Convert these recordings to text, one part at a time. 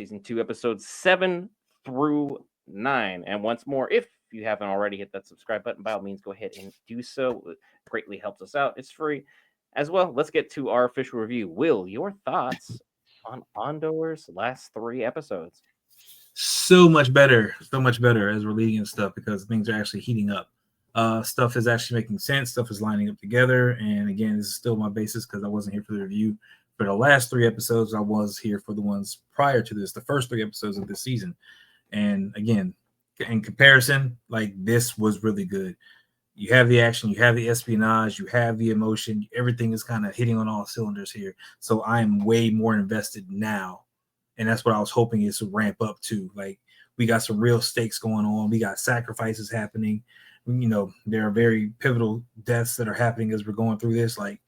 Season 2, Episodes 7 through 9. And once more, if you haven't already hit that subscribe button, by all means, go ahead and do so. It greatly helps us out. It's free. As well, let's get to our official review. Will, your thoughts on Andor's last 3 episodes? So much better as we're leading and stuff because things are actually heating up. Stuff is actually making sense. Stuff is lining up together. And again, this is still my basis because I wasn't here for the review for the last 3 episodes. I was here for the ones prior to this, the first 3 episodes of this season. And again, in comparison, like this was really good. You have the action, you have the espionage, you have the emotion. Everything is kind of hitting on all cylinders here. So I am way more invested now. And that's what I was hoping is to ramp up to. Like, we got some real stakes going on. We got sacrifices happening. You know, there are very pivotal deaths that are happening as we're going through this. Like,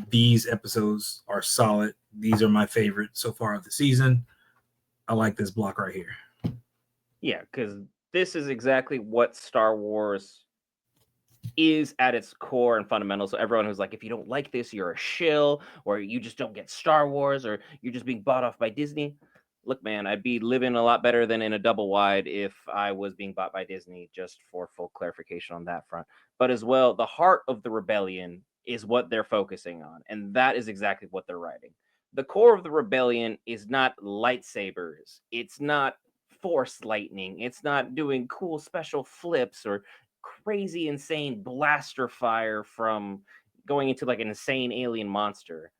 these episodes are solid. These are my favorite so far of the season. I like this block right here. Yeah, because this is exactly what Star Wars is at its core and fundamental. So everyone who's like, if you don't like this, you're a shill, or you just don't get Star Wars, or you're just being bought off by Disney. Look, man, I'd be living a lot better than in a double wide if I was being bought by Disney, just for full clarification on that front. But as well, the heart of the rebellion is what they're focusing on, and that is exactly what they're writing. The core of the rebellion is not lightsabers. It's not force lightning. It's not doing cool special flips or crazy insane blaster fire from going into like an insane alien monster.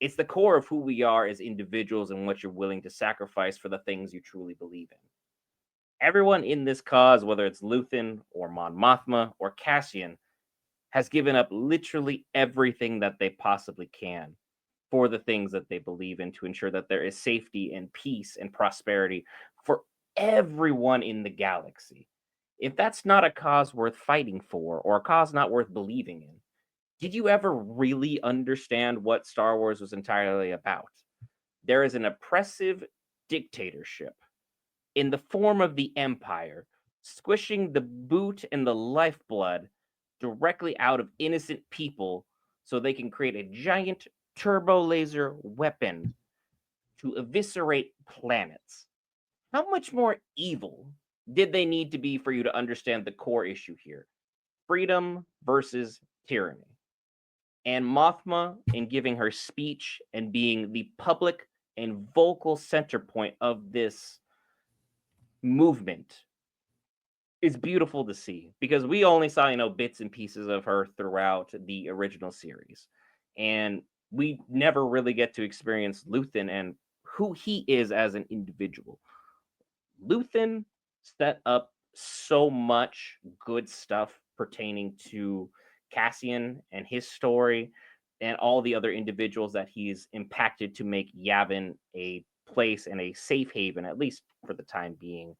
It's the core of who we are as individuals and what you're willing to sacrifice for the things you truly believe in. Everyone in this cause, whether it's Luthen or Mon Mothma or Cassian, has given up literally everything that they possibly can for the things that they believe in to ensure that there is safety and peace and prosperity for everyone in the galaxy. If that's not a cause worth fighting for or a cause not worth believing in, did you ever really understand what Star Wars was entirely about? There is an oppressive dictatorship in the form of the Empire, squishing the boot and the lifeblood directly out of innocent people so they can create a giant turbo laser weapon to eviscerate planets. How much more evil did they need to be for you to understand the core issue here? Freedom versus tyranny. And Mothma, in giving her speech and being the public and vocal center point of this movement, is beautiful to see because we only saw, bits and pieces of her throughout the original series. And we never really get to experience Luthen and who he is as an individual. Luthen set up so much good stuff pertaining to Cassian and his story and all the other individuals that he's impacted to make Yavin a place and a safe haven, at least for the time being,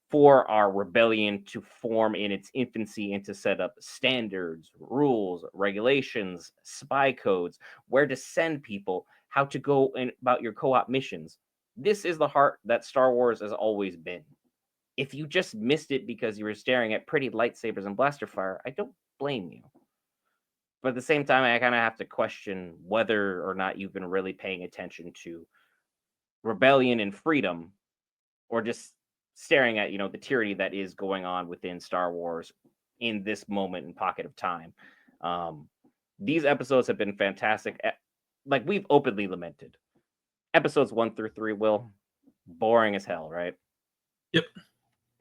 for our rebellion to form in its infancy and to set up standards, rules, regulations, spy codes, where to send people, how to go about your co-op missions. This is the heart that Star Wars has always been. If you just missed it because you were staring at pretty lightsabers and blaster fire, I don't blame you. But at the same time, I kind of have to question whether or not you've been really paying attention to rebellion and freedom, or just staring at, the tyranny that is going on within Star Wars in this moment and pocket of time. These episodes have been fantastic. Like, we've openly lamented. Episodes 1 through 3, Will, boring as hell, right? Yep.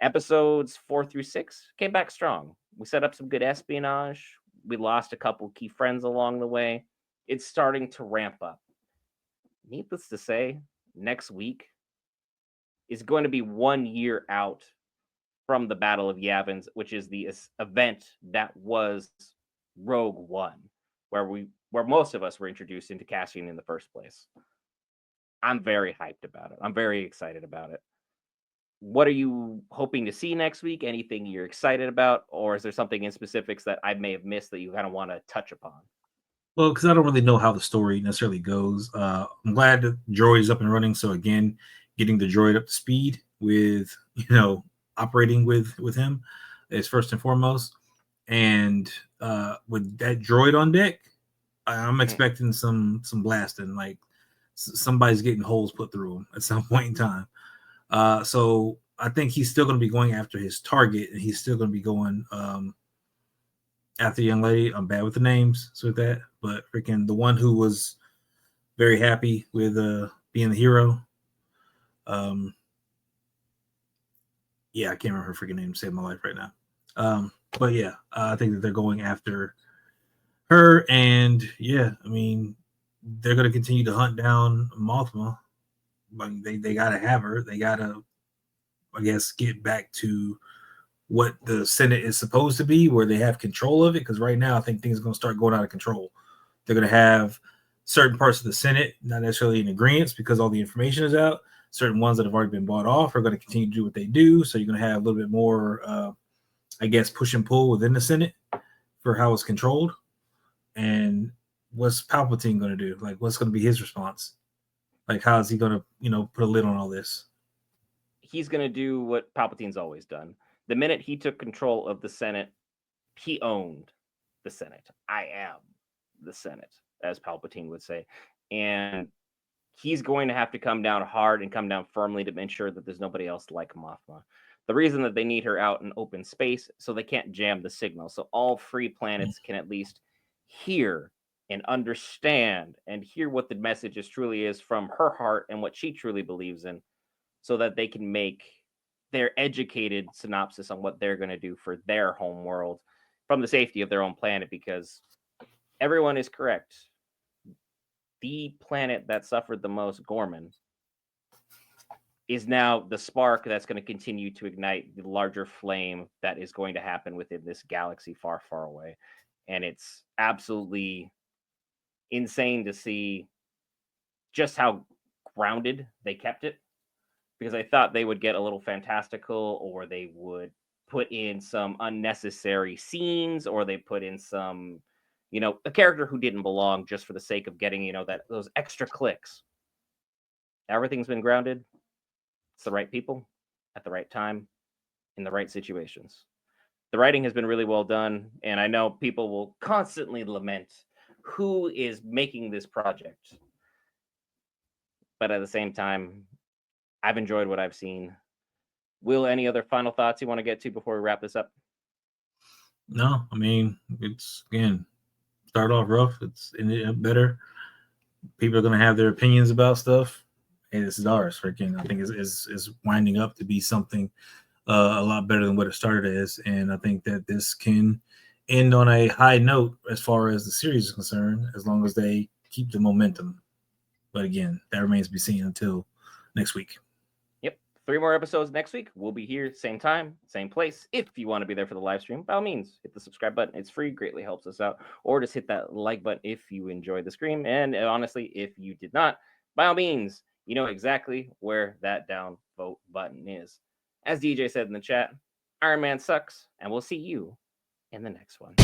Episodes 4 through 6 came back strong. We set up some good espionage. We lost a couple key friends along the way. It's starting to ramp up. Needless to say, next week is going to be 1 year out from the Battle of Yavin, which is the event that was Rogue One, where most of us were introduced into Cassian in the first place. I'm very hyped about it. I'm very excited about it. What are you hoping to see next week? Anything you're excited about? Or is there something in specifics that I may have missed that you kind of want to touch upon? Well, because I don't really know how the story necessarily goes. I'm glad that droid is up and running. So again, getting the droid up to speed with, operating with him is first and foremost. And with that droid on deck, I'm expecting some blasting, like somebody's getting holes put through him at some point in time. So I think he's still going to be going after his target, and he's still going to be going after the young lady. I'm bad with the names, so with that, but freaking the one who was very happy with being the hero. Yeah, I can't remember her freaking name to save my life right now. But yeah, I think that they're going after her, and yeah, I mean, they're going to continue to hunt down Mothma. Like they got to have her. They got to, I guess, get back to what the Senate is supposed to be, where they have control of it. Because right now, I think things are going to start going out of control. They're going to have certain parts of the Senate not necessarily in agreement because all the information is out. Certain ones that have already been bought off are going to continue to do what they do. So you're going to have a little bit more, I guess, push and pull within the Senate for how it's controlled. And what's Palpatine going to do? Like, what's going to be his response? Like, how is he going to, put a lid on all this? He's going to do what Palpatine's always done. The minute he took control of the Senate, he owned the Senate. I am the Senate, as Palpatine would say. And he's going to have to come down hard and come down firmly to ensure that there's nobody else like Mothma. The reason that they need her out in open space, so they can't jam the signal. So all free planets can at least hear and understand and hear what the message truly is from her heart and what she truly believes in, so that they can make their educated synopsis on what they're going to do for their home world from the safety of their own planet, because everyone is correct. The planet that suffered the most, Ghorn, is now the spark that's going to continue to ignite the larger flame that is going to happen within this galaxy far, far away. And it's absolutely insane to see just how grounded they kept it, because I thought they would get a little fantastical, or they would put in some unnecessary scenes, or they put in some, a character who didn't belong just for the sake of getting, those extra clicks. Everything's been grounded. It's the right people at the right time in the right situations. The writing has been really well done, and I know people will constantly lament who is making this project. But at the same time, I've enjoyed what I've seen. Will, any other final thoughts you want to get to before we wrap this up? No, I mean, it's, again, start off rough. It's ended up better. People are going to have their opinions about stuff, and this is ours. Freaking, I think is winding up to be something a lot better than what it started as, and I think that this can end on a high note as far as the series is concerned, as long as they keep the momentum. But again, that remains to be seen until next week. Yep. 3 more episodes next week. We'll be here, same time, same place. If you want to be there for the live stream, by all means, hit the subscribe button. It's free, greatly helps us out. Or just hit that like button if you enjoyed the stream. And honestly, if you did not, by all means, you know exactly where that down vote button is. As DJ said in the chat, Iron Man sucks, and we'll see you in the next one.